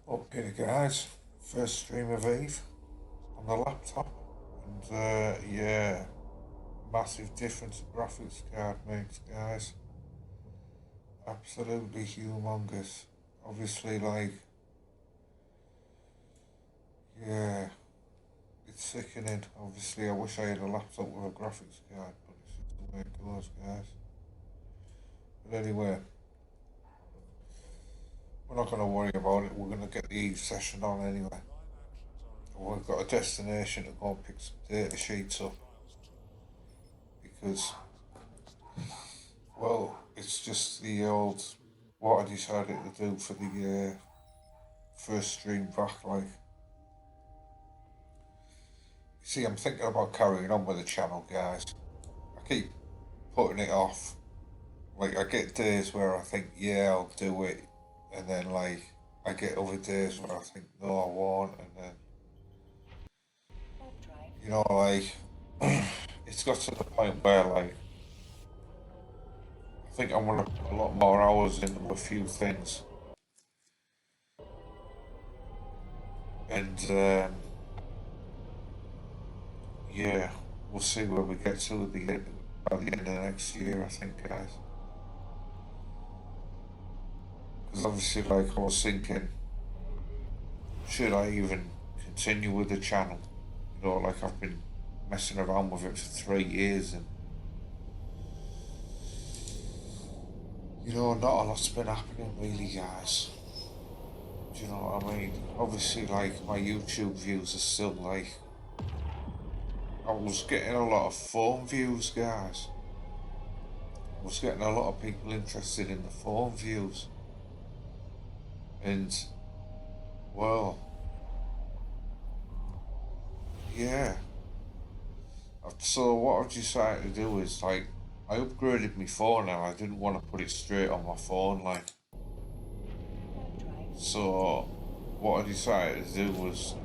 Okay, guys, first stream of Eve on the laptop, and yeah, massive difference the graphics card makes, guys. Absolutely humongous. Obviously, like, yeah, it's sickening. Obviously, I wish I had a laptop with a graphics card, but it's just the way it goes, guys. But anyway, we're not going to worry about it. We're going to get the Eve session on anyway. We've got a destination to go and pick some data sheets up because, well, it's just the old what I decided to do for the first stream back. Like, you see, I'm thinking about carrying on with the channel, guys. I keep putting it off. Like, I get days where I think, yeah, I'll do it, and then like I get other days where I think, no, I won't, and then like it's got to the point where like I think I'm gonna put a lot more hours into a few things, and yeah, we'll see where we get to at the end, by the end of next year, I think, guys. Because obviously, like, I was thinking, should I even continue with the channel? You know, like, I've been messing around with it for 3 years, and you know, not a lot's been happening, really, guys. Do you know what I mean? Obviously, like, my YouTube views are still like, I was getting a lot of phone views, guys. I was getting a lot of people interested in the phone views. And, well, yeah. So what I've decided to do is, like, I upgraded my phone and I didn't want to put it straight on my phone, like. So what I decided to do was,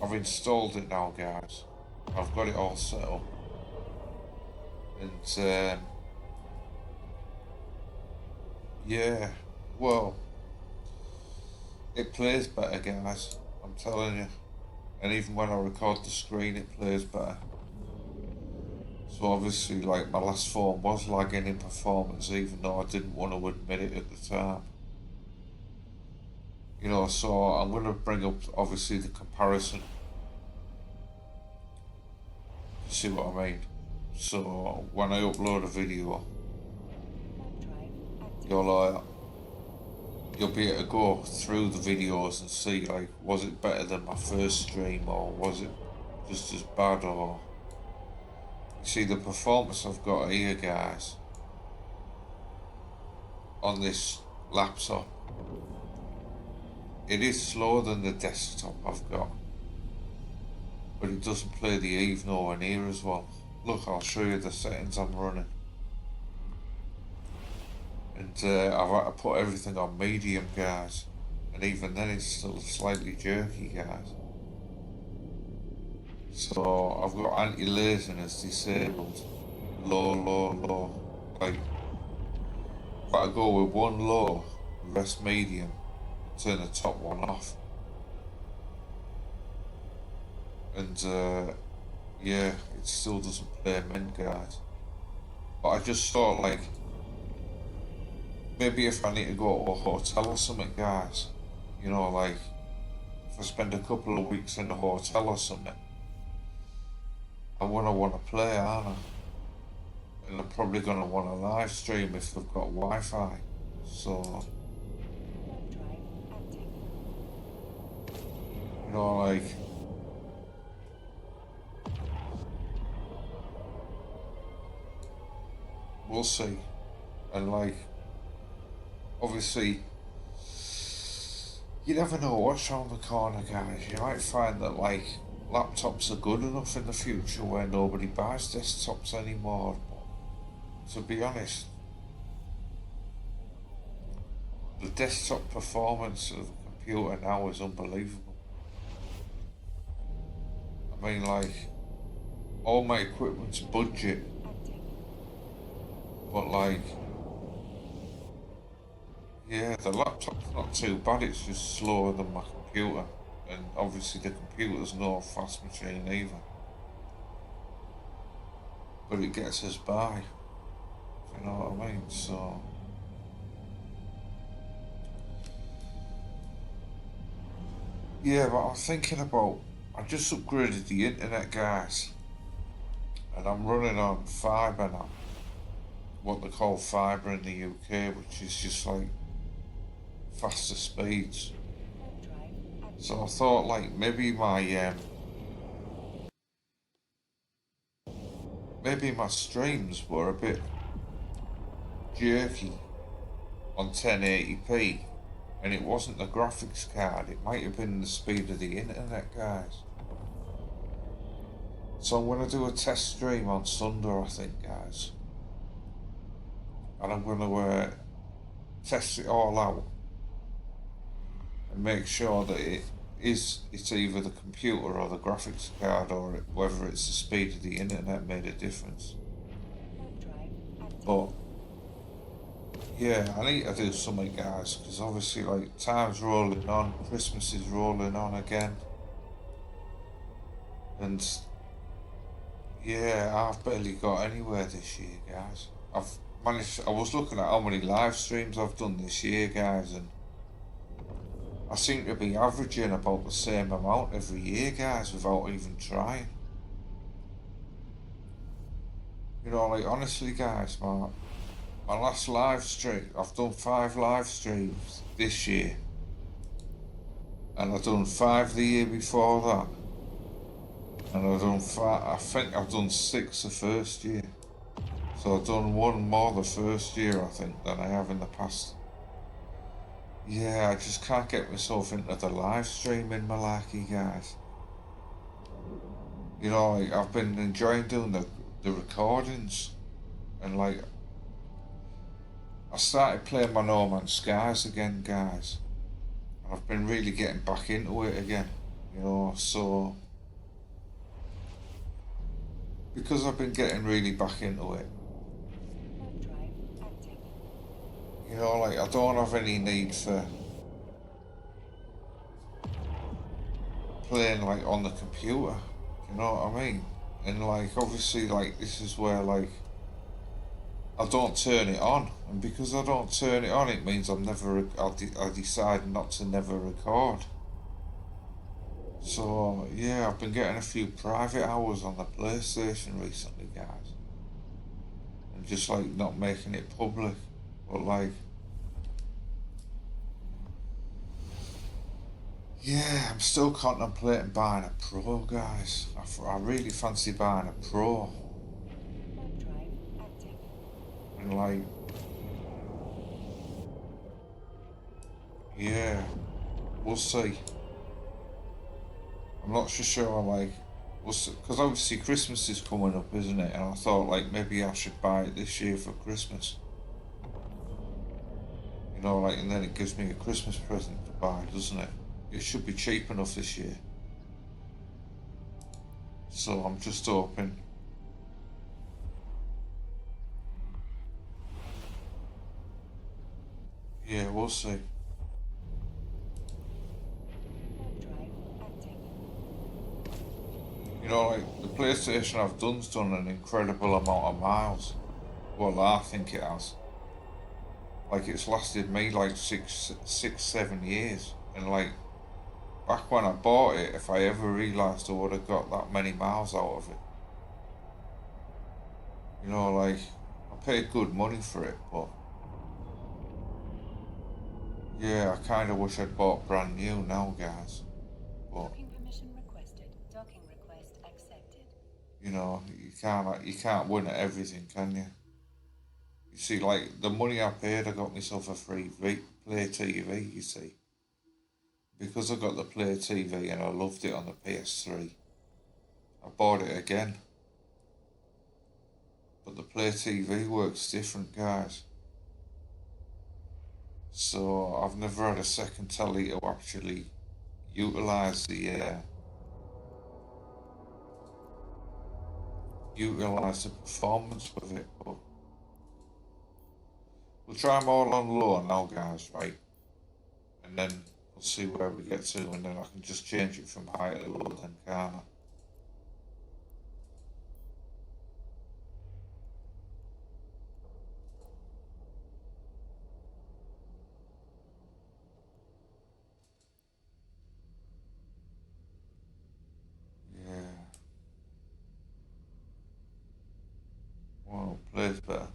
I've installed it now, guys. I've got it all set up. And, yeah, well, it plays better, guys. I'm telling you. And even when I record the screen, it plays better. So obviously, like, my last phone was lagging in performance, even though I didn't want to admit it at the time. You know, so I'm going to bring up, obviously, the comparison. You see what I mean? So when I upload a video, you'll you'll be able to go through the videos and see, like, was it better than my first stream, or was it just as bad, or you see the performance I've got here, guys, on this laptop. It is slower than the desktop I've got, but it doesn't play the Eve nowhere near as well. Look, I'll show you the settings I'm running. And I've had to put everything on medium, guys. And even then it's still slightly jerky, guys. So I've got anti-laziness disabled. Low, low, low. Like, if I go with one low, rest medium, turn the top one off. And yeah, it still doesn't play mint, guys. But I just thought, like, maybe if I need to go to a hotel or something, guys, you know, like, if I spend a couple of weeks in a hotel or something, I'm gonna want to play, aren't I? And I'm probably gonna want to live stream if they've got Wi-Fi. So, you know, like, we'll see. And like, obviously, you never know what's around the corner, guys. You might find that, like, laptops are good enough in the future where nobody buys desktops anymore. But to be honest, the desktop performance of a computer now is unbelievable. I mean, like, all my equipment's budget, but like, yeah, the laptop's not not too bad, it's just slower than my computer. And obviously the computer's no fast machine either. But it gets us by. You know what I mean? So yeah, but I'm thinking about, I just upgraded the internet, guys, and I'm running on fibre now, what they call fibre in the UK, which is just like faster speeds. So I thought like maybe my streams were a bit jerky on 1080p, and it wasn't the graphics card, it might have been the speed of the internet, guys. So I'm going to do a test stream on Sunday, I think, guys, and I'm going to test it all out and make sure that it's either the computer or the graphics card, or whether it's the speed of the internet made a difference. But yeah, I need to do something, guys, because obviously like time's rolling on, Christmas is rolling on again, and yeah, I've barely got anywhere this year, guys. I was looking at how many live streams I've done this year, guys, and I seem to be averaging about the same amount every year, guys, without even trying. You know, like honestly, guys, my last live stream, I've done 5 live streams this year, and I've done 5 the year before that, and I've done 5. I think I've done 6 the first year, so I've done 1 more the first year, I think, than I have in the past. Yeah, I just can't get myself into the live streaming malarkey, guys. You know, like, I've been enjoying doing the recordings, and like I started playing my No Man's Skies again, guys, and I've been really getting back into it again. You know, so because I've been getting really back into it, you know, like I don't have any need for playing like on the computer. You know what I mean? And like obviously, like this is where like I don't turn it on, and because I don't turn it on, it means I decide not to never record. So yeah, I've been getting a few private hours on the PlayStation recently, guys, and just like not making it public, but like yeah, I'm still contemplating buying a Pro, guys. I really fancy buying a Pro, and like yeah, we'll see. I'm not so sure, like, because obviously Christmas is coming up, isn't it? And I thought, like, maybe I should buy it this year for Christmas. You know, like, and then it gives me a Christmas present to buy, doesn't it? It should be cheap enough this year. So I'm just hoping. Yeah, we'll see. You know, like, the PlayStation I've done's done an incredible amount of miles. Well, I think it has. Like, it's lasted me like 7 years. And like, back when I bought it, if I ever realised I would have got that many miles out of it. You know, like, I paid good money for it, but yeah, I kind of wish I'd bought brand new now, guys. But Docking permission requested. Docking request accepted. you know, you can't win at everything, can you? You see, like the money I paid, I got myself a free Play TV. You see, because I got the Play TV and I loved it on the PS3, I bought it again. But the Play TV works different, guys. So I've never had a second telly to actually utilize the performance with it. But we'll try them all on low now, guys, right? then we'll see where we get to, and then I can just change it from high to low then, can't I? Yeah. Well, plays better.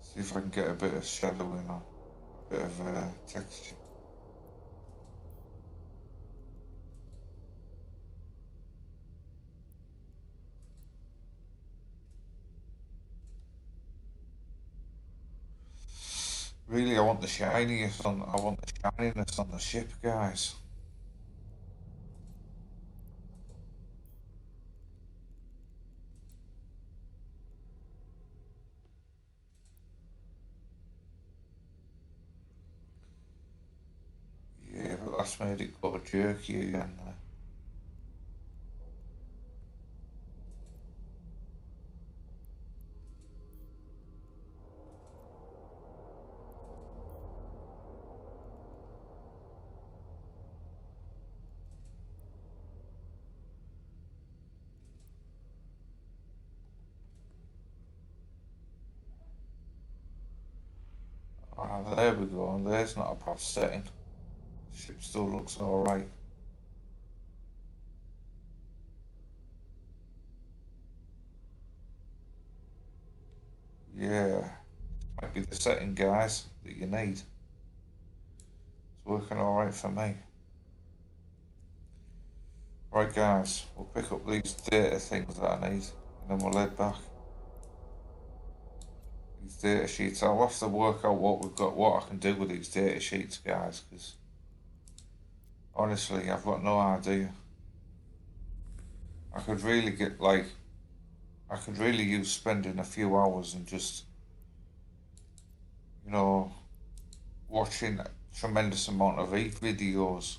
See if I can get a bit of shadowing on, a bit of texture. Really, I want the shininess on. I want the shininess on the ship, guys. Yeah, but that's made it go jerky again. Ah, there we go. And there's not a bad setting. Ship still looks alright. Yeah, might be the setting, guys, that you need. It's working alright for me. Right, guys, we'll pick up these data things that I need, and then we'll head back. These data sheets, I'll have to work out what we've got, what I can do with these data sheets, guys, because honestly, I've got no idea. I could really get, like, I could really use spending a few hours and just, you know, watching a tremendous amount of videos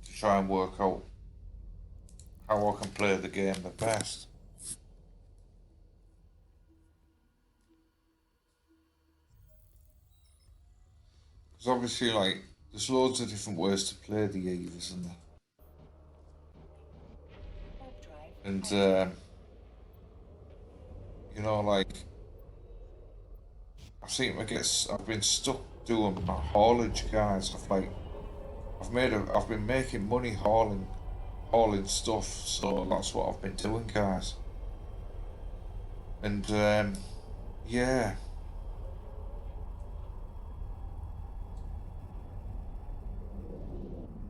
to try and work out how I can play the game the best. Because obviously, like, there's loads of different ways to play the Eve, isn't there? And, you know, like, I've been stuck doing my haulage, guys. I've been making money hauling stuff, so that's what I've been doing, guys. And, yeah,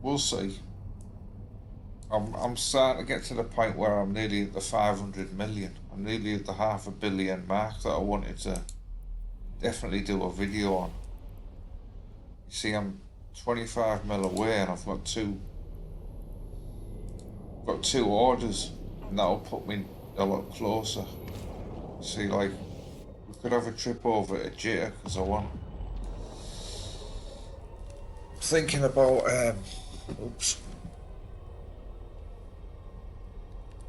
we'll see. I'm starting to get to the point where I'm nearly at the 500 million. I'm nearly at the $500 million mark that I wanted to definitely do a video on. You see, I'm 25 mil away, and I've got two orders, and that'll put me a lot closer. See, like, we could have a trip over to Jitter because thinking about oops.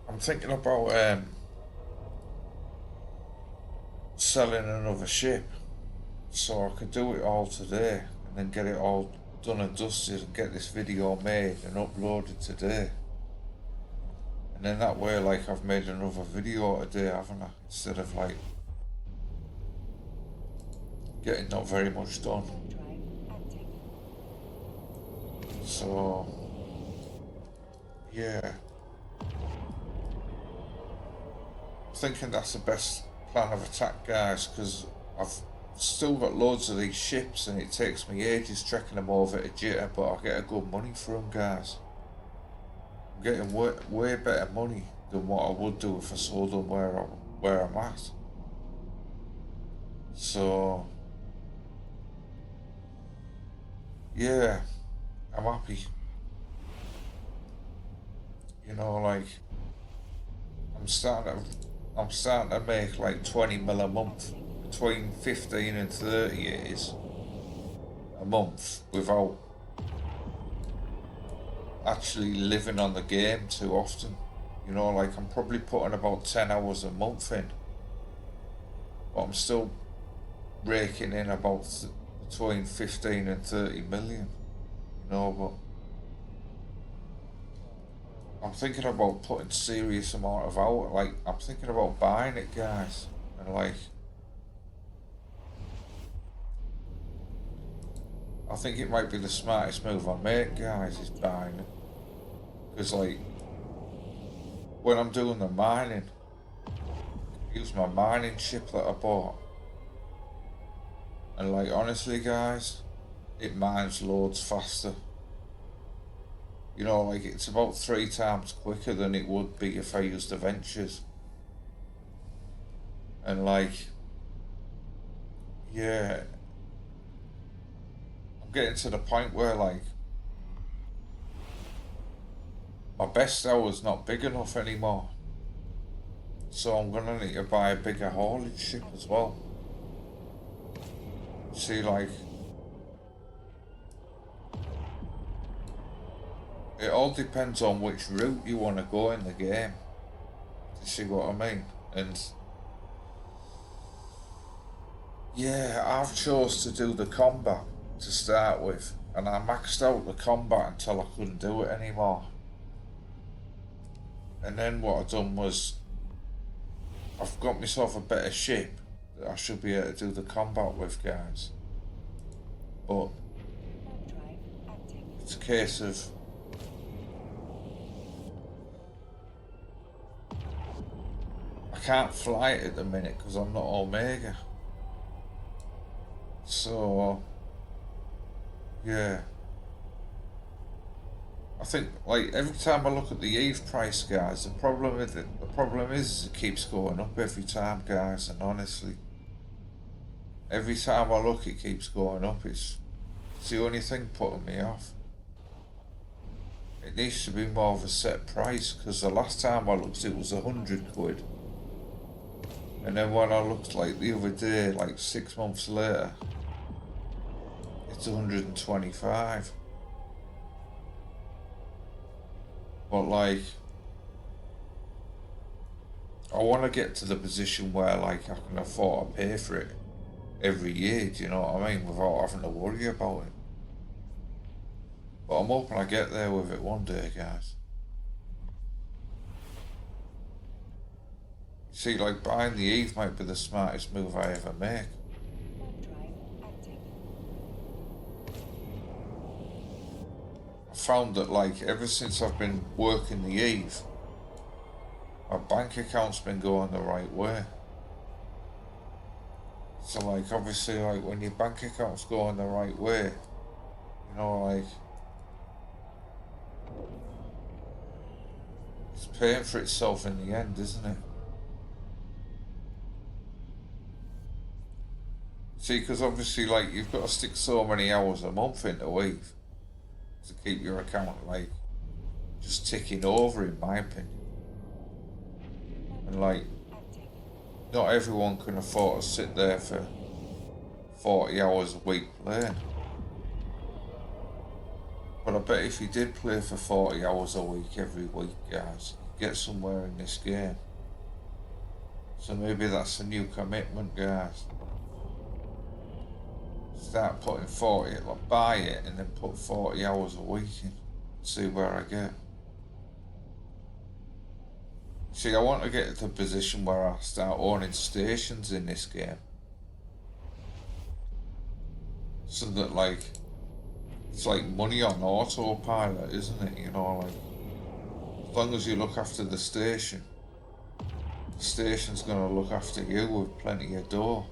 I'm thinking about selling another ship, so I could do it all today and then get it all done and dusted and get this video made and uploaded today. And then that way, like, I've made another video today, haven't I? Instead of, like, getting not very much done. So, yeah. I'm thinking that's the best plan of attack, guys, because I've still got loads of these ships and it takes me ages trekking them over to Jitter, but I get a good money for them, guys. I'm getting way better money than what I would do if I sold them where I'm at. So, yeah, I'm happy. You know, like, I'm starting to make like 20 mil a month, between 15 and 30 it is a month, without actually living on the game too often. You know, like, I'm probably putting about 10 hours a month in. but I'm still raking in about between 15 and 30 million, you know, but I'm thinking about putting serious amount of out, like, I'm thinking about buying it, guys, and like, I think it might be the smartest move I make, guys, is buying it, because like, when I'm doing the mining, I use my mining chip that I bought, and like, honestly, guys, it mines loads faster. You know, like, it's about 3 times quicker than it would be if I used the ventures. And like, yeah, I'm getting to the point where like, my best hour's not big enough anymore. So I'm gonna need to buy a bigger haulage ship as well. See, like, it all depends on which route you want to go in the game. You see what I mean? And yeah, I've chose to do the combat to start with, and I maxed out the combat until I couldn't do it anymore. And then what I've done was, I've got myself a better ship that I should be able to do the combat with, guys. But it's a case of, I can't fly it at the minute because I'm not Omega. So yeah, I think like every time I look at the Eve price, guys, the problem is it keeps going up every time, guys, and honestly, every time I look it keeps going up. It's the only thing putting me off. It needs to be more of a set price, because the last time I looked it was 100 quid. And then when I looked like the other day, like 6 months later, it's 125. But like, I want to get to the position where like I can afford to pay for it every year, do you know what I mean, without having to worry about it. But I'm hoping I get there with it one day, guys. See, like, buying the Eve might be the smartest move I ever make. I found that, like, ever since I've been working the Eve, my bank account's been going the right way. So, like, obviously, like, when your bank account's going the right way, you know, like, it's paying for itself in the end, isn't it? See, because obviously, like, you've got to stick so many hours a month into Eve to keep your account, like, just ticking over, in my opinion. And, like, not everyone can afford to sit there for 40 hours a week playing. But I bet if you did play for 40 hours a week every week, guys, you'd get somewhere in this game. So maybe that's a new commitment, guys. Start putting 40, like, buy it and then put 40 hours a week in. See where I get. See, I want to get to the position where I start owning stations in this game. So that, like, it's like money on autopilot, isn't it? You know, like, as long as you look after the station, the station's going to look after you with plenty of dough.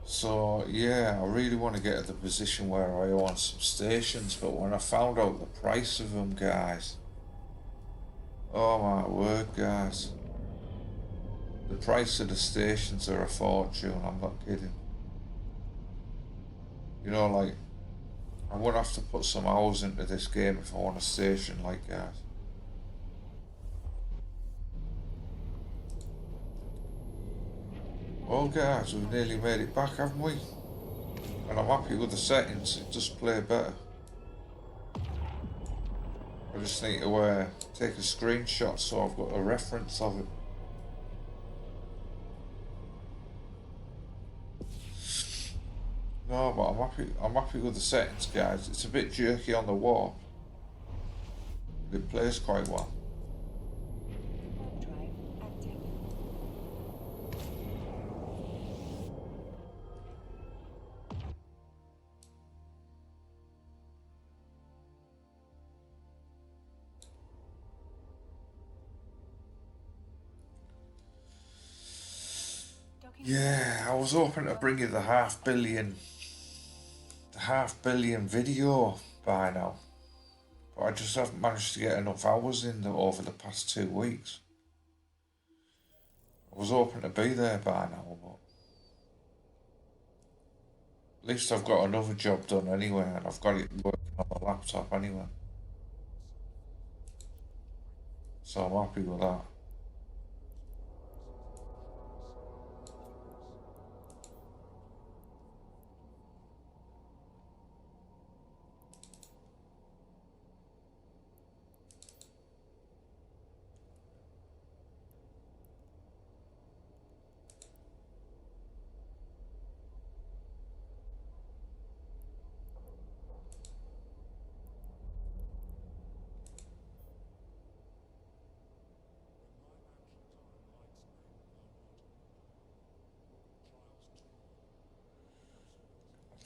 So yeah, I really want to get to the position where I own some stations, but when I found out the price of them, guys, oh my word, guys, the price of the stations are a fortune, I'm not kidding. You know, like, I would have to put some hours into this game if I want a station like that. Well, guys, we've nearly made it back, haven't we? And I'm happy with the settings, it does play better. I just need to take a screenshot so I've got a reference of it. No, but I'm happy with the settings, guys. It's a bit jerky on the warp. It plays quite well. Warp drive active. Docking Yeah, I was hoping to bring you the half billion video by now, but I just haven't managed to get enough hours in over the past 2 weeks. I was hoping to be there by now, but at least I've got another job done anyway, and I've got it working on the laptop anyway. So I'm happy with that.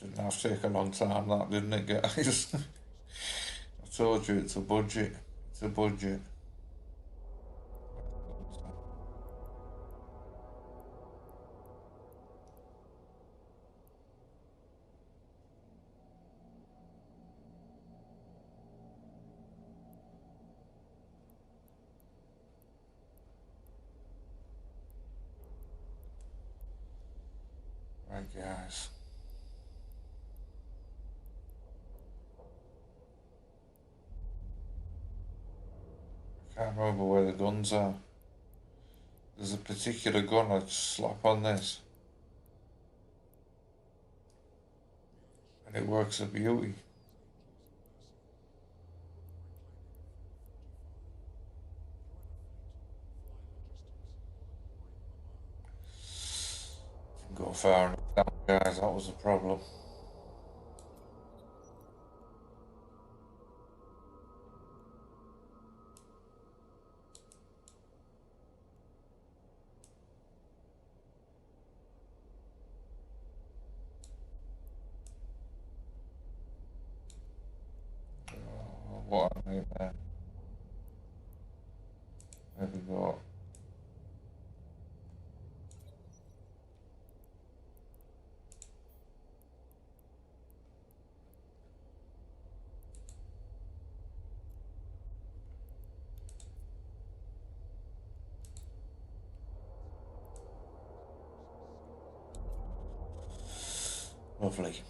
Didn't have to take a long time, that didn't it, guys? I told you it's a budget. It's a budget. Right, guys. I can't remember where the guns are. There's a particular gun I'd slap on this, and it works a beauty. Didn't go far enough down, guys. That was the problem. Oh, what a nightmare. There we go. Lovely.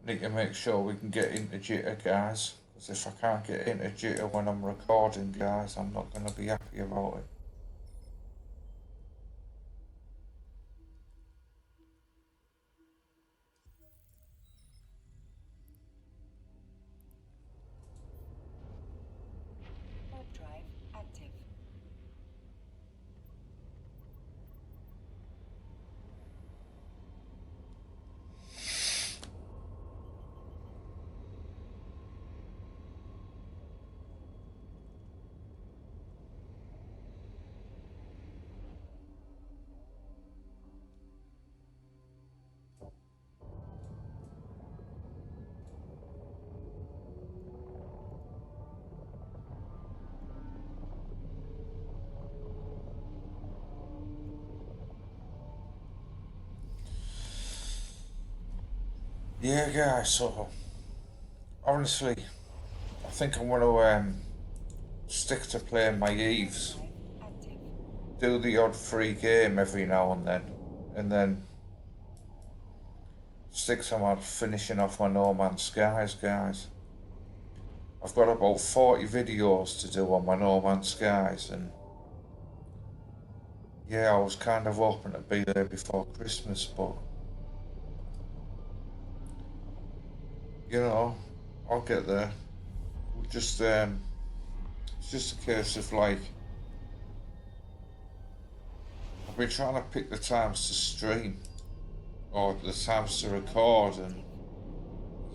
Need to make sure we can get into jitter, guys. Because if I can't get into jitter when I'm recording, guys, I'm not going to be happy about it. Warp drive active. Yeah, guys, so honestly, I think I'm going to stick to playing my Eves. Drive active. Do the odd free game every now and then stick to my finishing off my No Man's Skies, guys. I've got about 40 videos to do on my No Man's Skies, and yeah, I was kind of hoping to be there before Christmas, but you know, I'll get there. We'll just it's just a case of like I've been trying to pick the times to stream or the times to record, and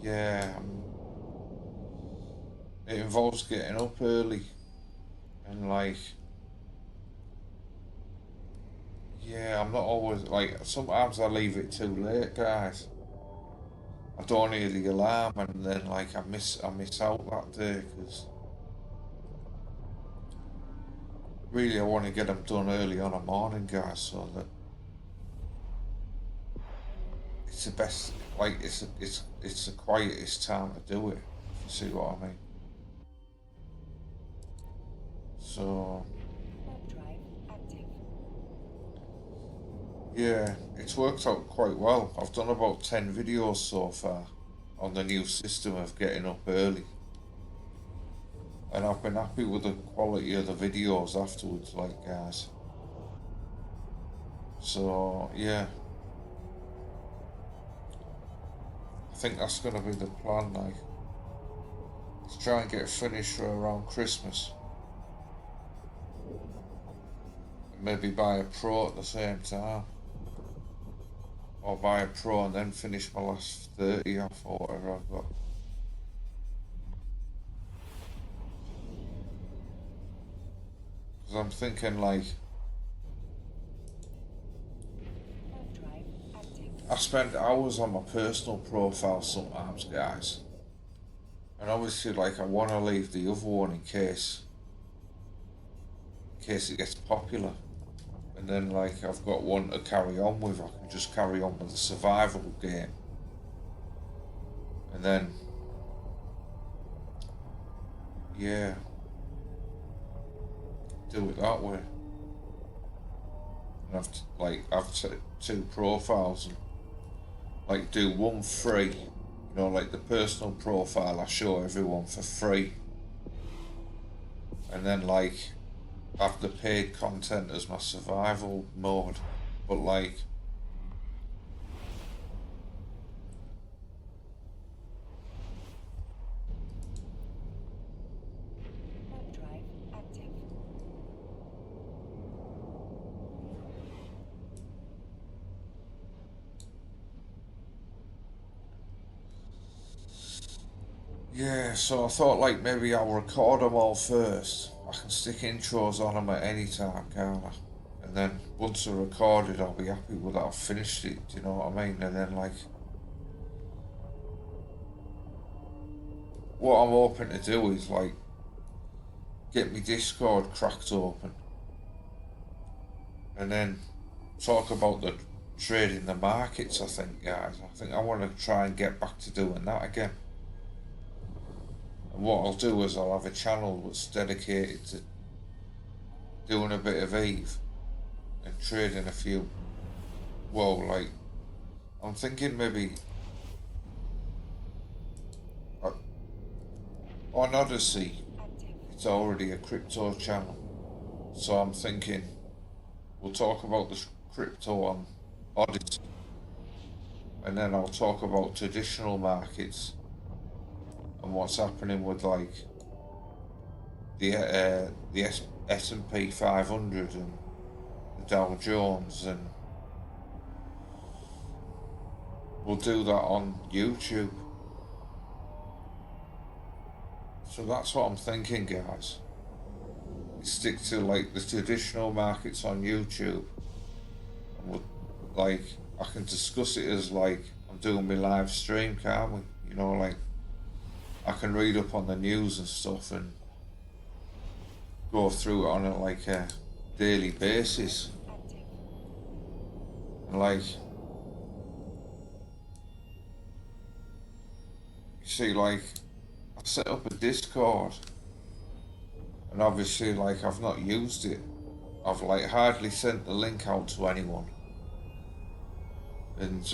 yeah, it involves getting up early and like yeah, I'm not always like sometimes I leave it too late, guys. I don't hear the alarm, and then like I miss out that day because really I want to get them done early on a morning, guys, so that it's the best. Like it's the quietest time to do it. If you see what I mean. So Warp drive active. yeah, it's worked out quite well. I've done about 10 videos so far on the new system of getting up early, and I've been happy with the quality of the videos afterwards, like guys. So yeah, I think that's gonna be the plan. Like, let's try and get finished for around Christmas, and maybe buy a pro at the same time, or buy a pro and then finish my last 30 off or whatever I've got. Because I'm thinking like Warp drive active. I spend hours on my personal profile sometimes, guys. And obviously, like, I want to leave the other one in case it gets popular. And then, like, I've got one to carry on with. I can just carry on with the survival game. And then, yeah, do it that way. And I've two profiles and like do one free, like the personal profile I show everyone for free, and then like have the paid content as my survival mode, but like Warp drive active. yeah, so I thought like maybe I'll record them all first. I can stick intros on them at any time, can't I? And then once they're recorded, I'll be happy with that. I've finished it. Do you know what I mean? And then like, what I'm hoping to do is like get my Discord cracked open, and then talk about the trading the markets. I think, guys. I think I want to try and get back to doing that again. And what I'll do is I'll have a channel that's dedicated to doing a bit of Eve and trading a few. Well, like, I'm thinking maybe on Odysee, Active. it's already a crypto channel. So I'm thinking we'll talk about the crypto on Odysee, and then I'll talk about traditional markets and what's happening with like the S&P 500 and the Dow Jones, and we'll do that on YouTube. So that's what I'm thinking, guys. Stick to like the traditional markets on YouTube, and we'll, like, I can discuss it as like I'm doing my live stream, can't we? Like I can read up on the news and stuff and go through it on a daily basis. Active. And like, you see, like, I set up a Discord, and obviously, like, I've not used it. I've like hardly sent the link out to anyone, and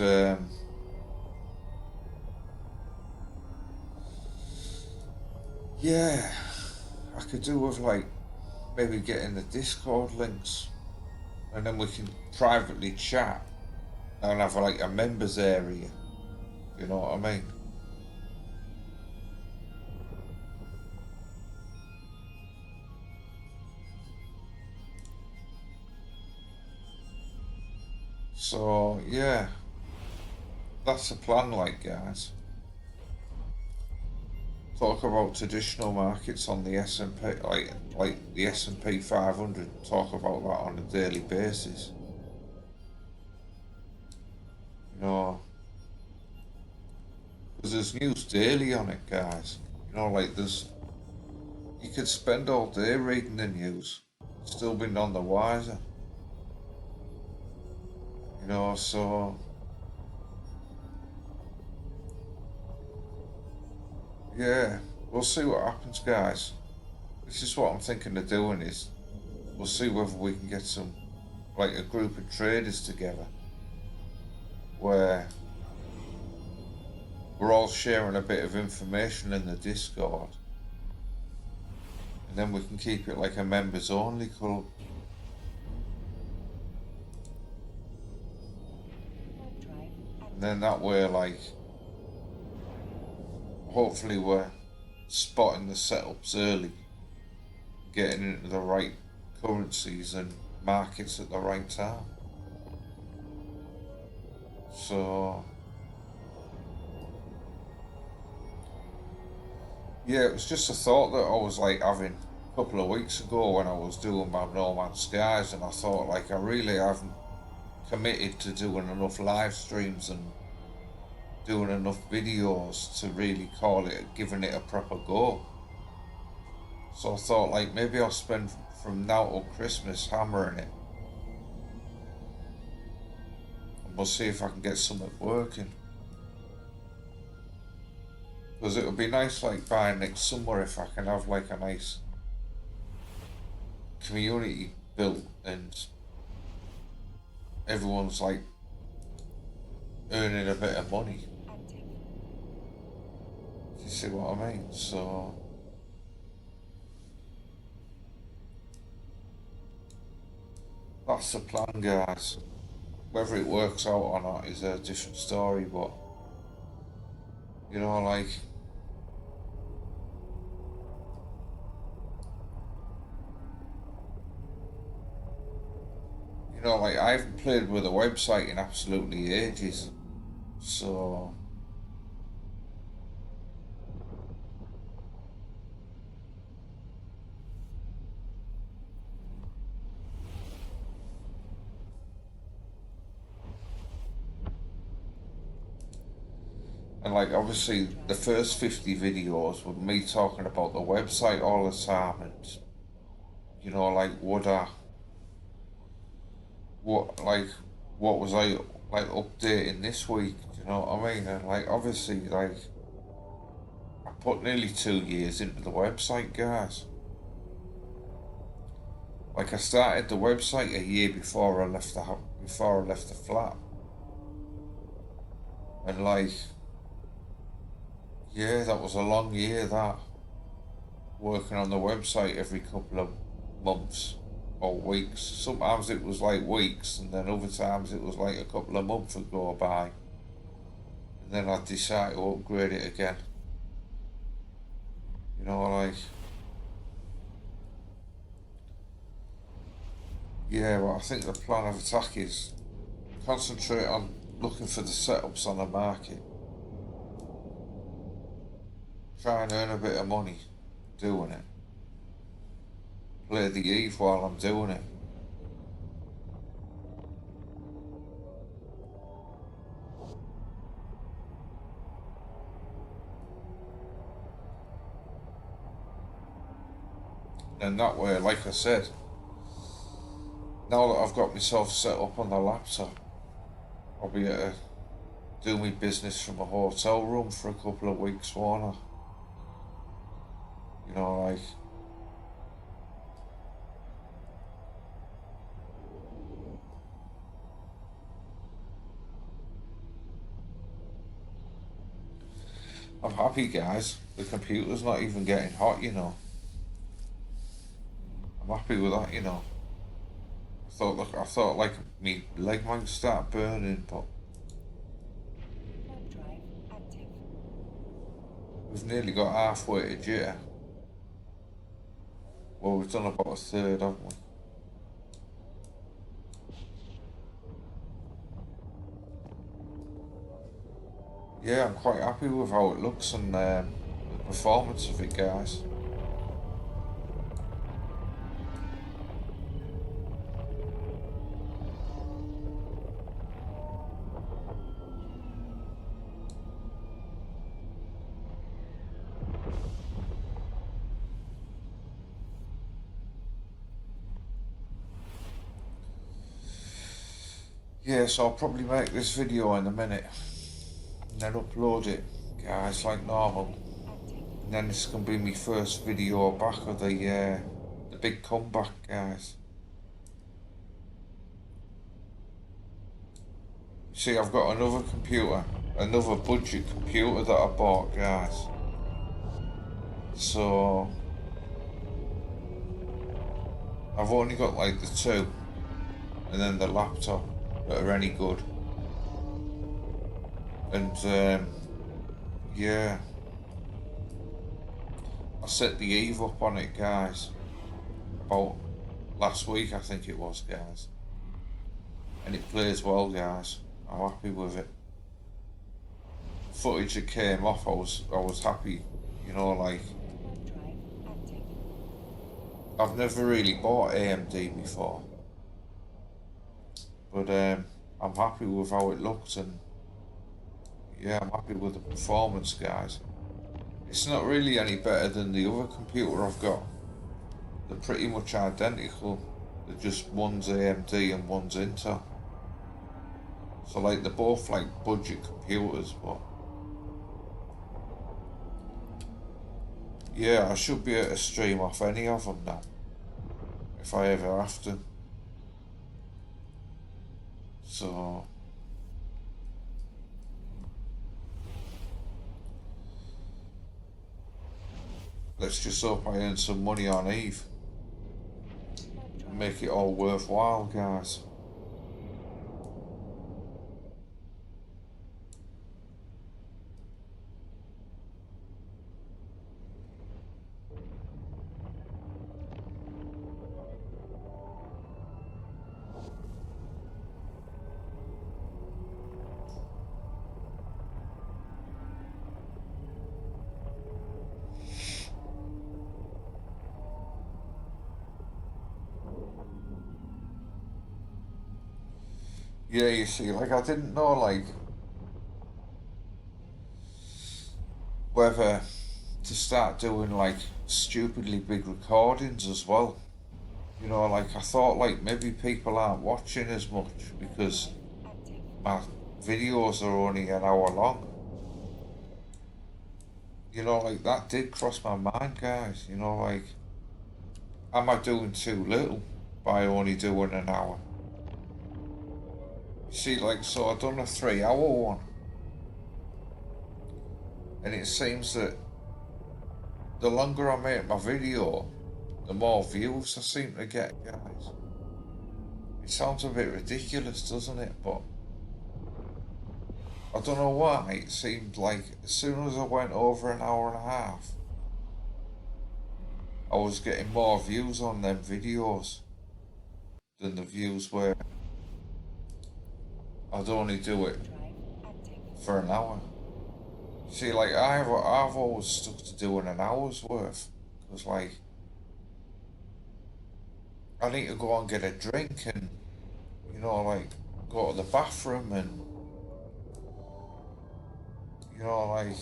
Yeah, I could do with like maybe getting the Discord links, and then we can privately chat and have like a members area. You know what I mean? So yeah, that's the plan, like guys. Talk about traditional markets on the S&P, like the S&P 500. Talk about that on a daily basis. You know, because there's news daily on it, guys. You know, like you could spend all day reading the news, still be none the wiser. You know, so yeah, we'll see what happens, guys. This is what I'm thinking of doing is we'll see whether we can get some like a group of traders together where we're all sharing a bit of information in the Discord, and then we can keep it like a members only club. And then that way, like, hopefully we're spotting the setups early, getting into the right currencies and markets at the right time. So yeah, it was just a thought that I was like having a couple of weeks ago when I was doing my No Man's Skies, and I thought like I really haven't committed to doing enough live streams and doing enough videos to really call it giving it a proper go. So I thought like maybe I'll spend from now till Christmas hammering it, and we'll see if I can get something working. Because it would be nice like by next summer if I can have like a nice community built and everyone's like earning a bit of money. Do you see what I mean? So that's the plan, guys. Whether it works out or not is a different story, but you know, like like I haven't played with a website in absolutely ages, so and like obviously the first 50 videos were me talking about the website all the time, and like what what was I like updating this week? Do you know what I mean? And like obviously like I put nearly 2 years into the website, guys. Like I started the website a year before I left the flat, and like yeah, that was a long year. That working on the website every couple of months or weeks. Sometimes it was like weeks, and then other times it was like a couple of months would go by, and then I'd decide to upgrade it again. Like yeah, well, I think the plan of attack is concentrate on looking for the setups on the market, try and earn a bit of money doing it, play the Eve while I'm doing it. And that way, like I said, now that I've got myself set up on the laptop, I'll be able to do my business from a hotel room for a couple of weeks, won't I? Like, I'm happy, guys. The computer's not even getting hot, you know. I'm happy with that, you know. I thought like me leg might start burning, but Warp drive active. we've nearly got halfway to jitter. Well, we've done about a third, haven't we? Yeah, I'm quite happy with how it looks and the performance of it, guys. Yeah, so I'll probably make this video in a minute and then upload it, guys, like normal. And then this can be my first video back of the big comeback, guys. See, I've got another computer, another budget computer that I bought, guys. So I've only got like the two, and then the laptop that are any good. And yeah, I set the Eve up on it, guys, about last week, I think it was, guys. And it plays well, guys. I'm happy with it. Footage that came off, I was happy, you know, like Warp drive active. I've never really bought AMD before, but I'm happy with how it looked, and yeah, I'm happy with the performance, guys. It's not really any better than the other computer I've got. They're pretty much identical. They're just one's AMD and one's Intel. So like they're both like budget computers, but yeah, I should be able to stream off any of them now, if I ever have to. So let's just hope I earn some money on Eve. Make it all worthwhile, guys. Yeah, you see, like I didn't know like whether to start doing like stupidly big recordings as well. You know, like I thought like maybe people aren't watching as much because Active. my videos are only an hour long. You know, like that did cross my mind, guys. You know, like, am I doing too little by only doing an hour? You see, like, so I've done a 3 hour one, and it seems that the longer I make my video, the more views I seem to get, guys. It sounds a bit ridiculous, doesn't it? But I don't know why. It seemed like as soon as I went over an hour and a half, I was getting more views on them videos than the views where I'd only do it Drive active. for an hour. See, like I've always stuck to doing an hour's worth because, like, I need to go and get a drink and, you know, like, go to the bathroom and, you know, like,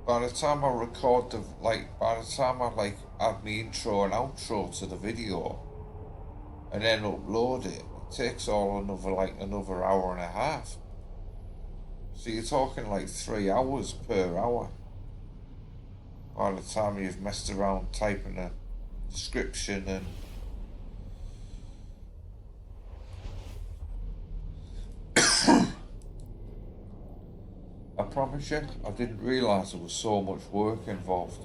by the time I record by the time I, like, add my intro and outro to the video and then upload it, it takes all another hour and a half. So you're talking like 3 hours per hour by the time you've messed around typing a description and I promise you, I didn't realise there was so much work involved.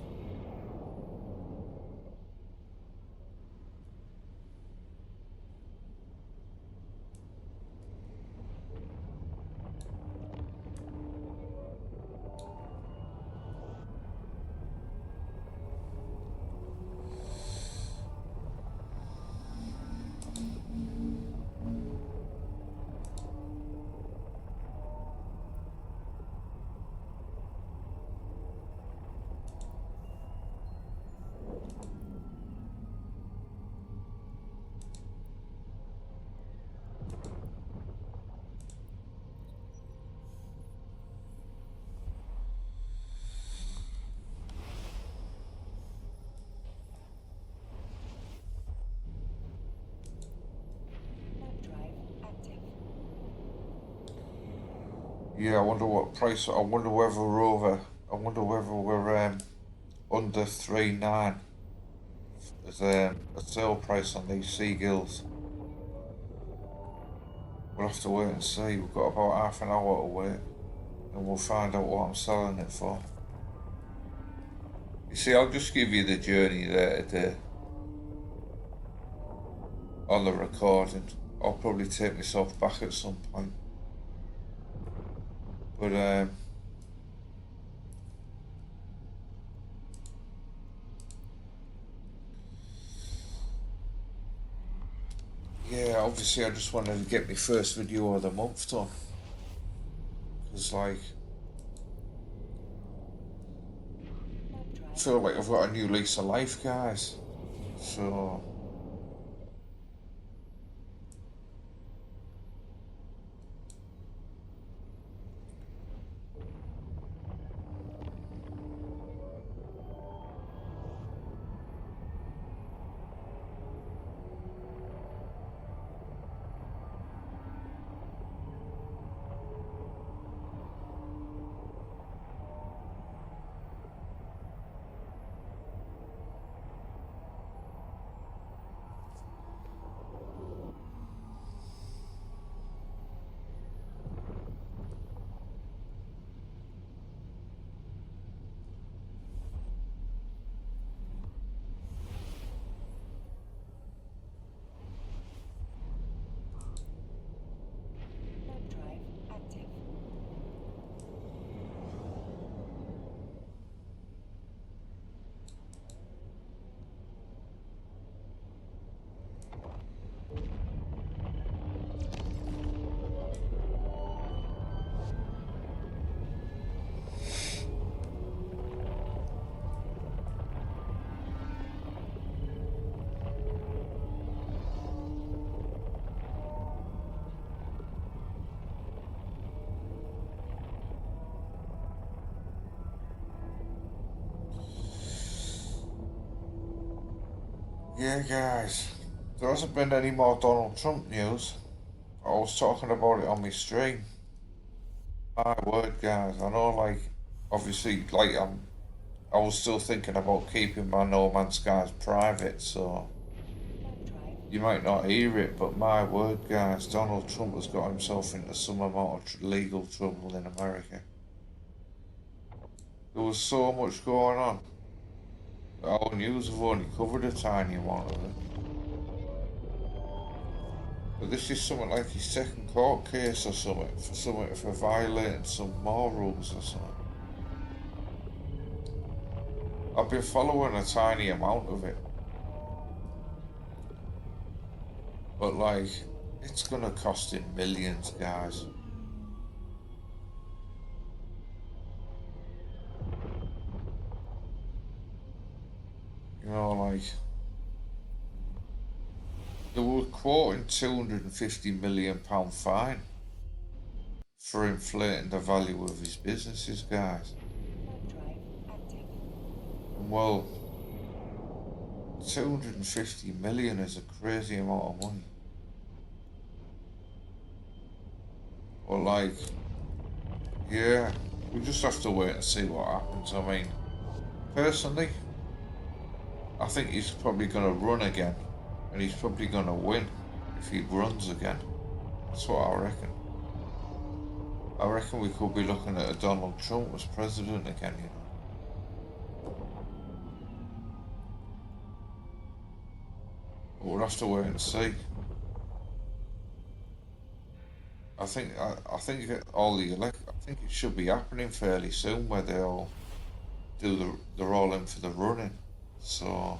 Warp drive active. Yeah, I wonder what price. I wonder whether we're over. I wonder whether we're under 3.9 as a sale price on these seagulls. We'll have to wait and see. We've got about half an hour to wait, and we'll find out what I'm selling it for. You see, I'll just give you the journey there today on the recording. I'll probably take myself back at some point, but yeah, obviously I just wanted to get my first video of the month done, because like Warp I drive. feel like I've got a new lease of life, guys. So Warp drive active. yeah, guys, there hasn't been any more Donald Trump news. I was talking about it on my stream. My word, guys, I know, like, obviously, like, I was still thinking about keeping my No Man's Skies private, so Warp drive. you might not hear it, but my word, guys, Donald Trump has got himself into some amount of legal trouble in America. There was so much going on. Our news have only covered a tiny amount of it. But this is something like his second court case or something for violating some more rules or something. I've been following a tiny amount of it, but like, it's gonna cost him millions, guys. You know, like, they were quoting £250 million fine for inflating the value of his businesses, guys. Warp drive active. And well, 250 million is a crazy amount of money. But like, yeah, we just have to wait and see what happens. I mean, personally, I think he's probably going to run again, and he's probably going to win if he runs again. That's what I reckon. I reckon we could be looking at a Donald Trump as president again, you know. But we'll have to wait and see. I think I think it should be happening fairly soon, where they all they're all in for the running. So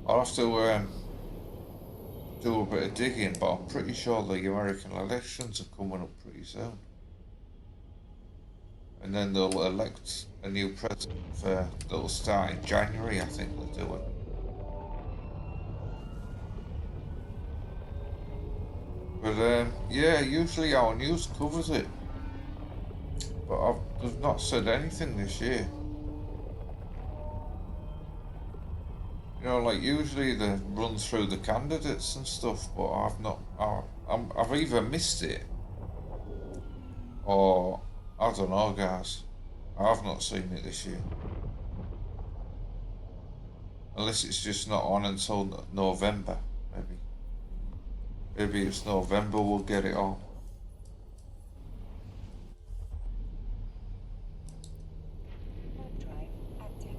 I'll have to do a bit of digging, but I'm pretty sure the American elections are coming up pretty soon. And then they'll elect a new president that'll start in January, I think they're doing. But yeah, usually our news covers it. But they've not said anything this year. You know, like usually they run through the candidates and stuff, but I've not. I've either missed it or I don't know, guys. I've not seen it this year, unless it's just not on until November. Maybe it's November. We'll get it on. Drive active.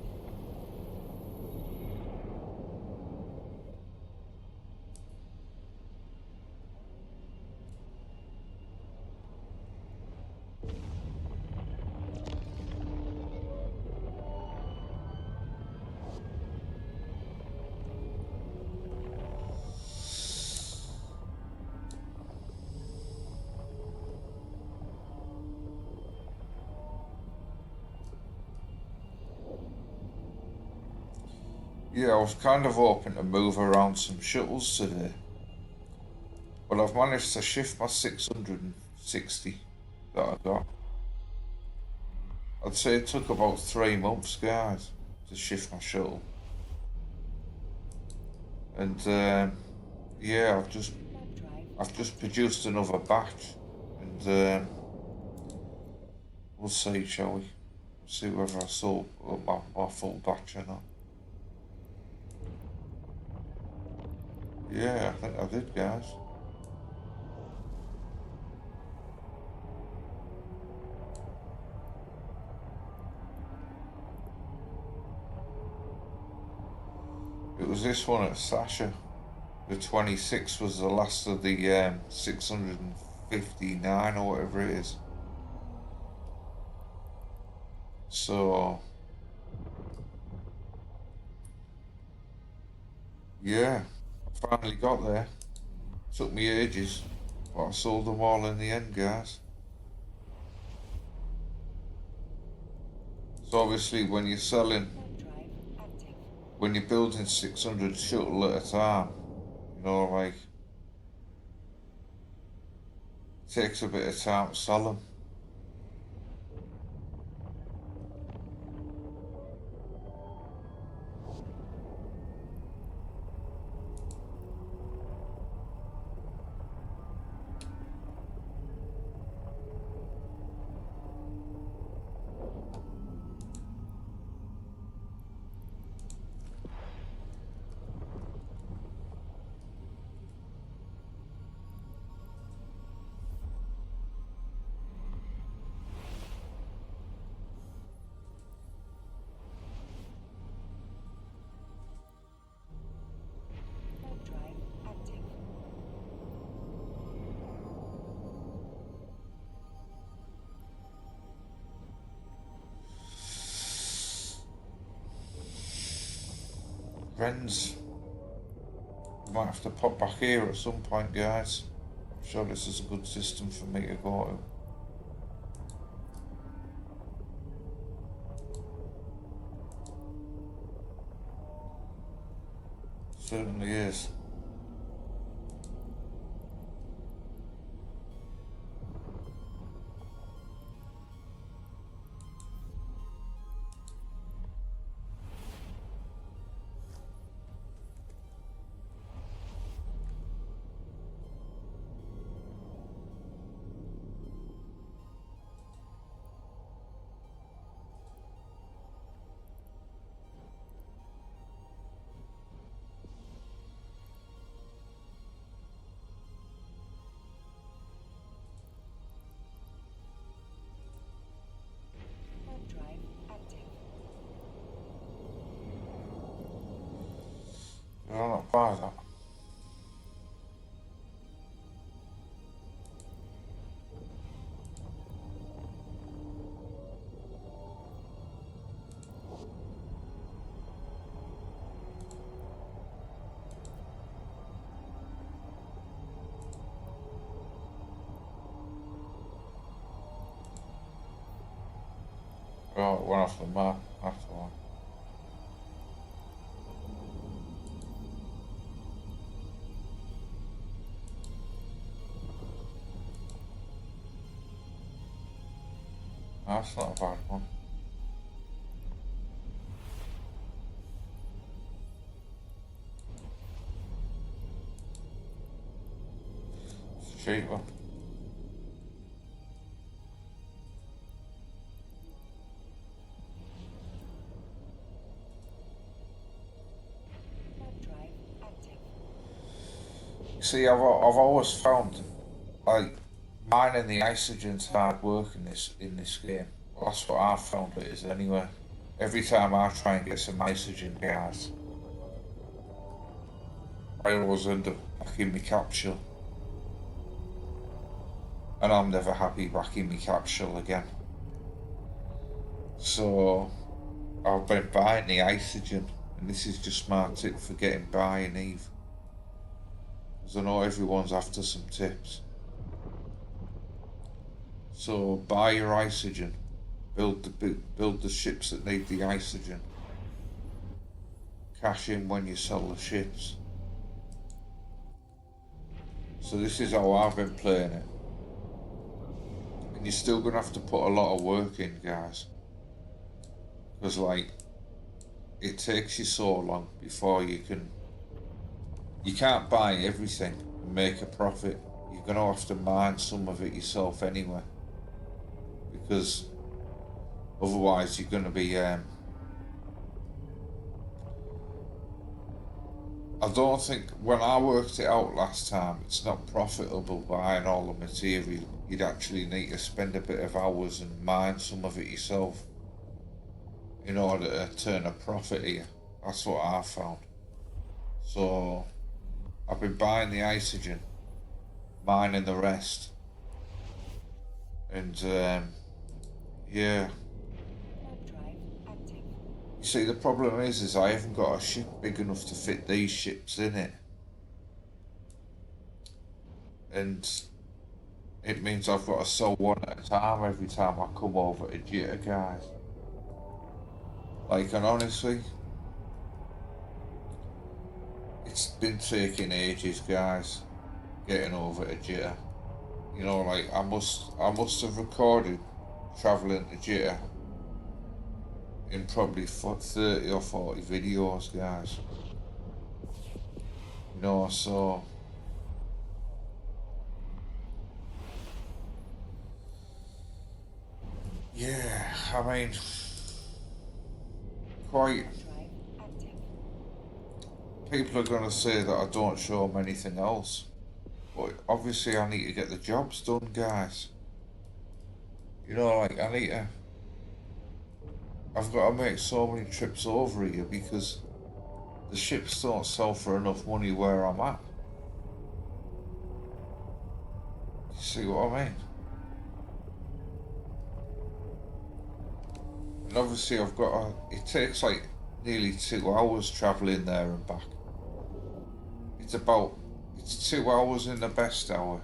Yeah, I was kind of hoping to move around some shuttles today, but I've managed to shift my 660 that I got. I'd say it took about 3 months, guys, to shift my shuttle. And yeah, I've just produced another batch, and we'll see, shall we? See whether I sold my full batch or not. Yeah, I think I did, guys. It was this one at Sasha. The 26 was the last of the 659 or whatever it is. So, yeah, I finally got there. Took me ages, but I sold them all in the end, guys. So obviously when you're building 600 shuttle at a time, you know, like, it takes a bit of time to sell them. Drive active. Friends, we might have to pop back here at some point, guys. I'm sure this is a good system for me to go to. Certainly is. buy that. Oh, it went off the map, that's why. That's not a bad one. It's cheaper. Warp drive active. See, I've always found like mining the isogen's hard work in this game. Well, that's what I've found it is anyway. Every time I try and get some isogen, guys, I always end up back in my capsule. And I'm never happy back in my capsule again. So I've been buying the isogen, and this is just my tip for getting by in Eve. Because I know everyone's after some tips. So buy your isogen, build the ships that need the isogen. Cash in when you sell the ships. So this is how I've been playing it. And you're still gonna have to put a lot of work in, guys. Because like, it takes you so long before you can't buy everything and make a profit. You're gonna have to mine some of it yourself anyway. Because otherwise you're gonna be I don't think, when I worked it out last time, it's not profitable buying all the material. You'd actually need to spend a bit of hours and mine some of it yourself in order to turn a profit here. That's what I found. So I've been buying the isogen, mining the rest, and yeah. You see, the problem is I haven't got a ship big enough to fit these ships in it. And it means I've got to sell one at a time every time I come over to Jitter, guys. Like, and honestly, it's been taking ages, guys, getting over to Jitter. You know, like, I must have recorded travelling to Jitter in probably 30 or 40 videos, guys. You know, so yeah, I mean, quite. People are gonna say that I don't show them anything else, but obviously I need to get the jobs done, guys. You know, like, I've got to make so many trips over here because the ships don't sell for enough money where I'm at. You see what I mean? And obviously it takes like nearly 2 hours travelling there and back. It's 2 hours in the best hour.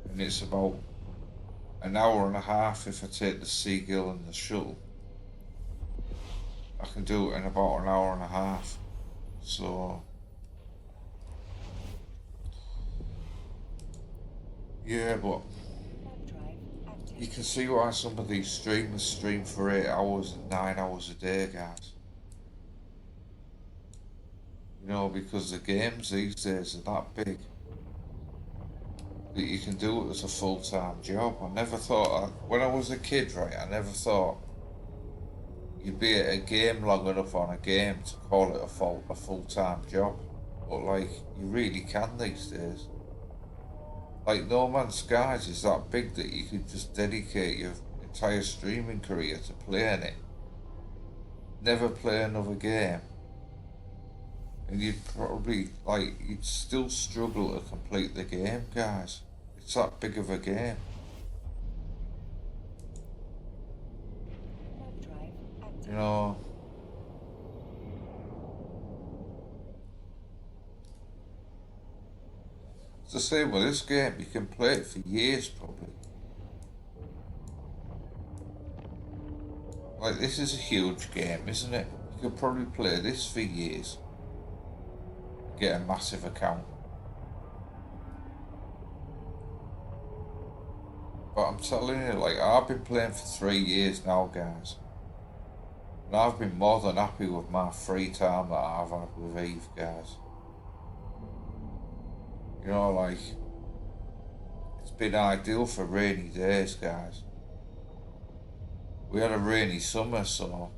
And it's about an hour and a half if I take the Seagull and the shuttle. I can do it in about an hour and a half. So yeah, but you can see why some of these streamers stream for 8 hours and 9 hours a day, guys. You know, because the games these days are that big that you can do it as a full-time job. I never thought, when I was a kid, right, I never thought you'd be at a game long enough on a game to call it a full-time job. But like, you really can these days. Like, No Man's Skies is that big that you could just dedicate your entire streaming career to playing it. Never play another game. and you'd probably, like, you'd still struggle to complete the game, guys. It's that big of a game. Warp drive active. You know, it's the same with this game. You can play it for years, probably. Like, this is a huge game, isn't it? You could probably play this for years. Get a massive account. But I'm telling you, like, I've been playing for 3 years now, guys. And I've been more than happy with my free time that I've had with Eve, guys. You know, like, it's been ideal for rainy days, guys. We had a rainy summer, so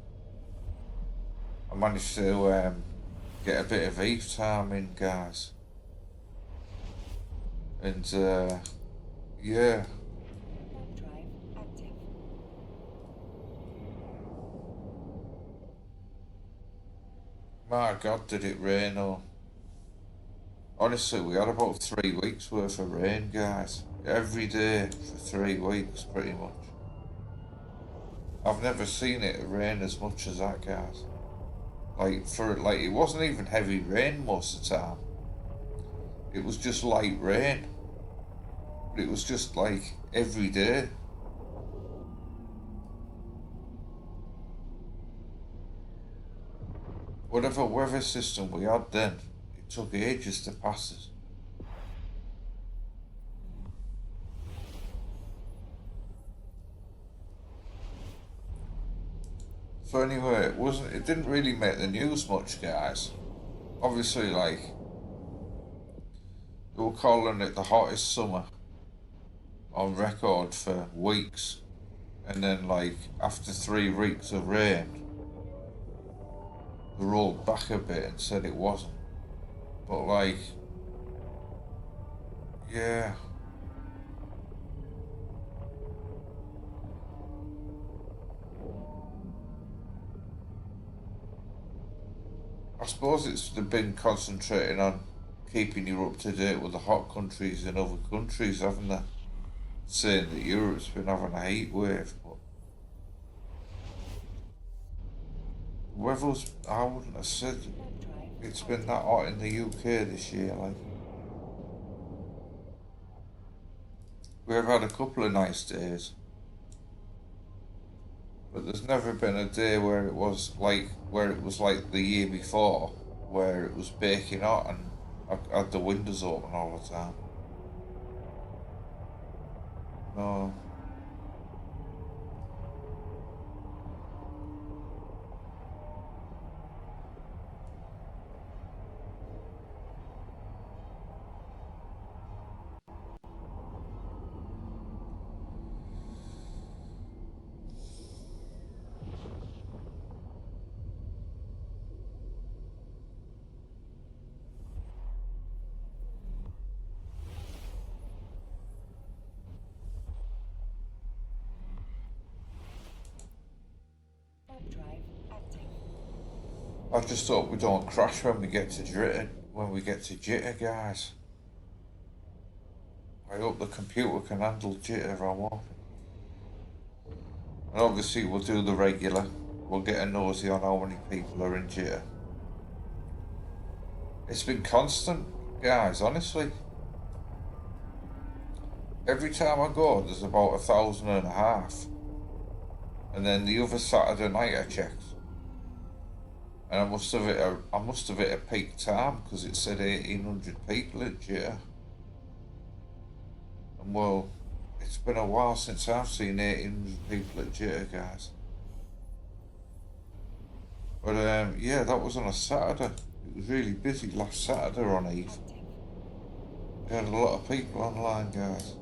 I managed to get a bit of Eve time in, guys. And, yeah. Warp drive active. My God, did it rain, oh. Honestly, we had about 3 weeks worth of rain, guys. Every day for 3 weeks, pretty much. I've never seen it rain as much as that, guys. Like, it wasn't even heavy rain most of the time. It was just light rain. But it was just like every day. Whatever weather system we had then, it took ages to pass us. So anyway, it didn't really make the news much, guys. Obviously, like, they were calling it the hottest summer on record for weeks. And then, like, after 3 weeks of rain, they rolled back a bit and said it wasn't. But, like, yeah. I suppose they've been concentrating on keeping you up to date with the hot countries in other countries, haven't they? Saying that Europe's been having a heat wave, but the weather's, I wouldn't have said Warp drive it's been that hot in the UK this year. Like, we've had a couple of nice days, but there's never been a day where it was like the year before, where it was baking hot and I had the windows open all the time. No. Warp drive active. I just hope we don't crash when we get to jitter, guys. I hope the computer can handle jitter. I'm hoping. And obviously we'll do the regular. We'll get a nosy on how many people are in jitter. It's been constant, guys, honestly. Every time I go, there's about 1,500. And then the other Saturday night I checked. And I must have hit a peak time because it said 1,800 people in jitter. And well, it's been a while since I've seen 1,800 people at jitter, guys. But yeah, that was on a Saturday. It was really busy last Saturday on Eve. We had a lot of people online, guys.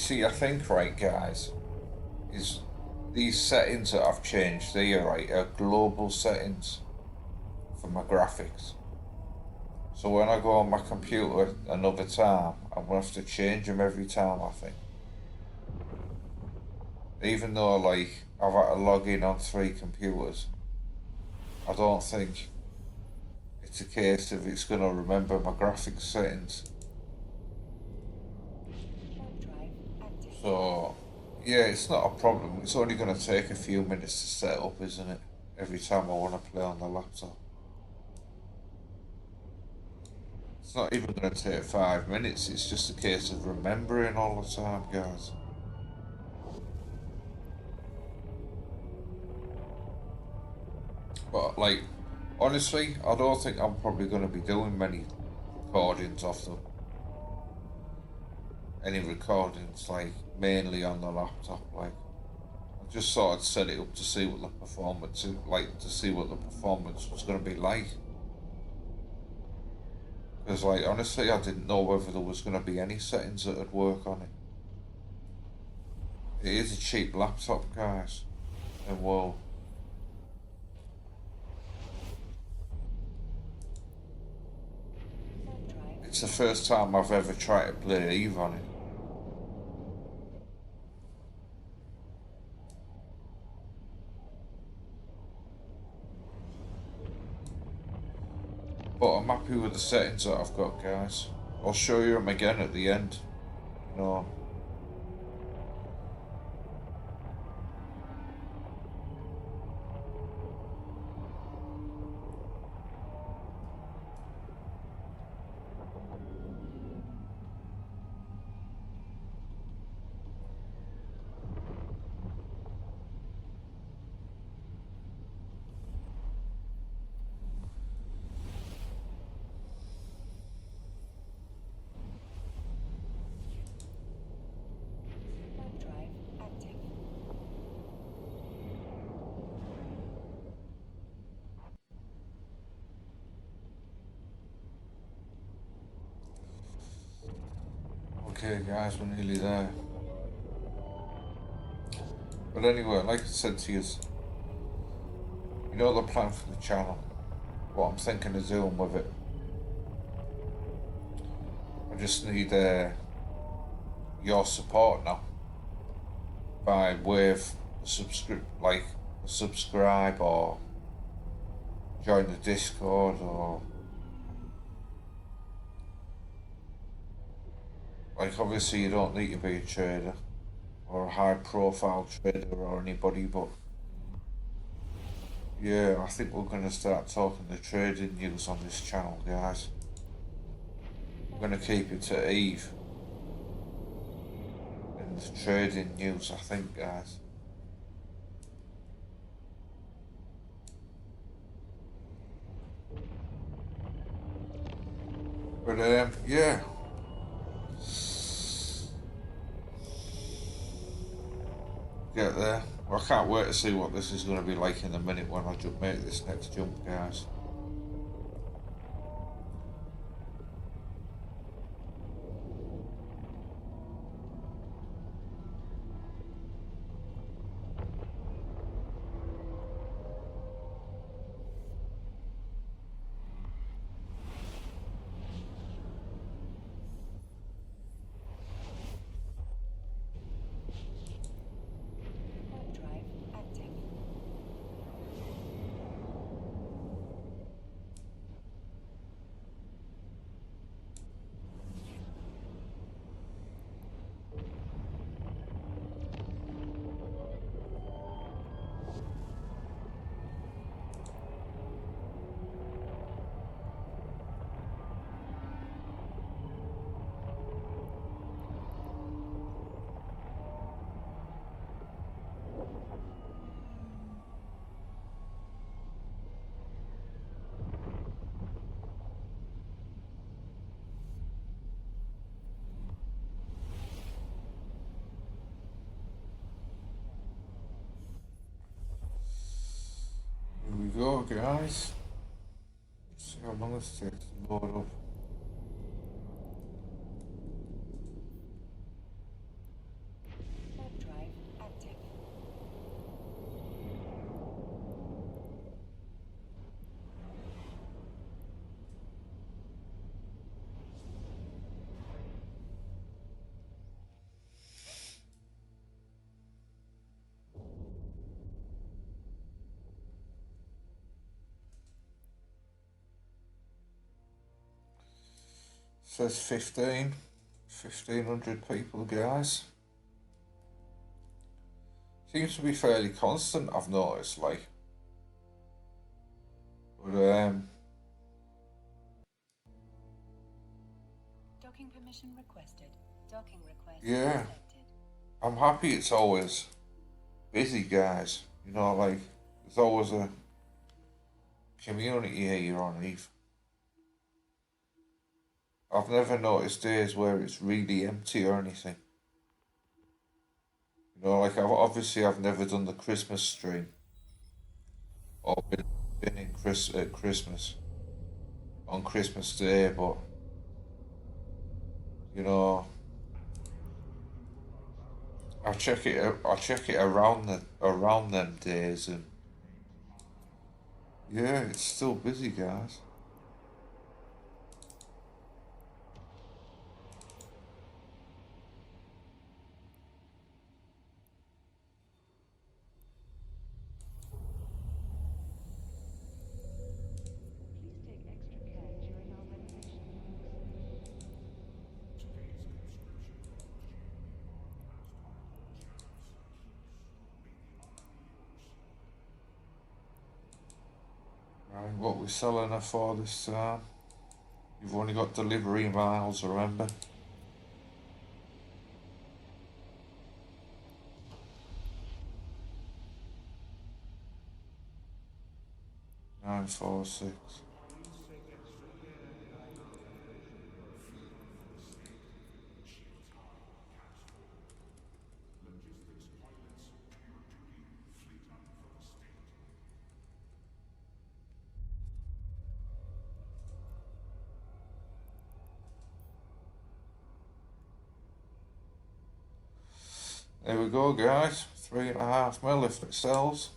see, I think, right, guys, is these settings that I've changed, they are right, are global settings for my graphics. So when I go on my computer another time, I'm gonna have to change them every time, I think. Even though, like, I've had to log in on 3 computers, I don't think it's a case of it's gonna remember my graphics settings. Drive active. So, yeah, it's not a problem. It's only gonna take a few minutes to set up, isn't it? Every time I want to play on the laptop. It's not even going to take 5 minutes, it's just a case of remembering all the time, guys. But, like, honestly, I don't think I'm probably going to be doing many recordings off them. Any recordings, like, mainly on the laptop, like. I just thought I'd set it up to see what the performance is, like, to see what the performance was going to be like. Because, like, honestly, I didn't know whether there was going to be any settings that would work on it. It is a cheap laptop, guys. And well, Drive. it's the first time I've ever tried to play Eve on it. But I'm happy with the settings that I've got, guys. I'll show you them again at the end. You know, Drive active. okay, guys, we're nearly there. But anyway, like I said to you, you know the plan for the channel. What I'm thinking of doing with it. I just need your support now. By way of subscribe or join the Discord or like obviously you don't need to be a trader or a high profile trader or anybody, but yeah, I think we're gonna start talking the trading news on this channel, guys. We're gonna keep it to Eve and the trading news, I think, guys. But yeah. Get there. Well, I can't wait to see what this is going to be like in a minute when I make this next jump, guys. Drive active. Here we go, guys. Let's see how long this takes to load up. Says 1,500 people, guys. Seems to be fairly constant, I've noticed, like. But, Docking permission requested. Docking request yeah. accepted. I'm happy it's always busy, guys. You know, like, there's always a community here on Eve. I've never noticed days where it's really empty or anything. You know, like, I've never done the Christmas stream or been in Christmas on Christmas Day, but, you know, I check it around them days, and yeah, it's still busy, guys. Please take extra care during our renovation. Right, what we're selling her for this time? You've only got delivery miles, remember? 946. There we go, guys. 3.5 mil if it sells.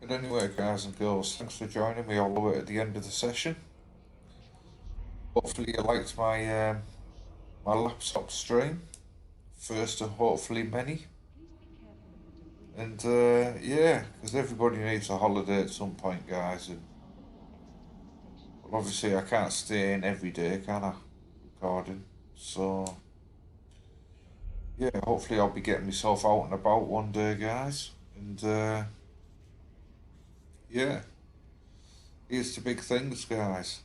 But anyway, guys and girls, thanks for joining me all the way at the end of the session. Hopefully you liked my laptop stream. First of hopefully many. And yeah, because everybody needs a holiday at some point, guys. And well, obviously I can't stay in every day, can I? Recording. So yeah, hopefully I'll be getting myself out and about one day, guys. And yeah, here's to big things, guys.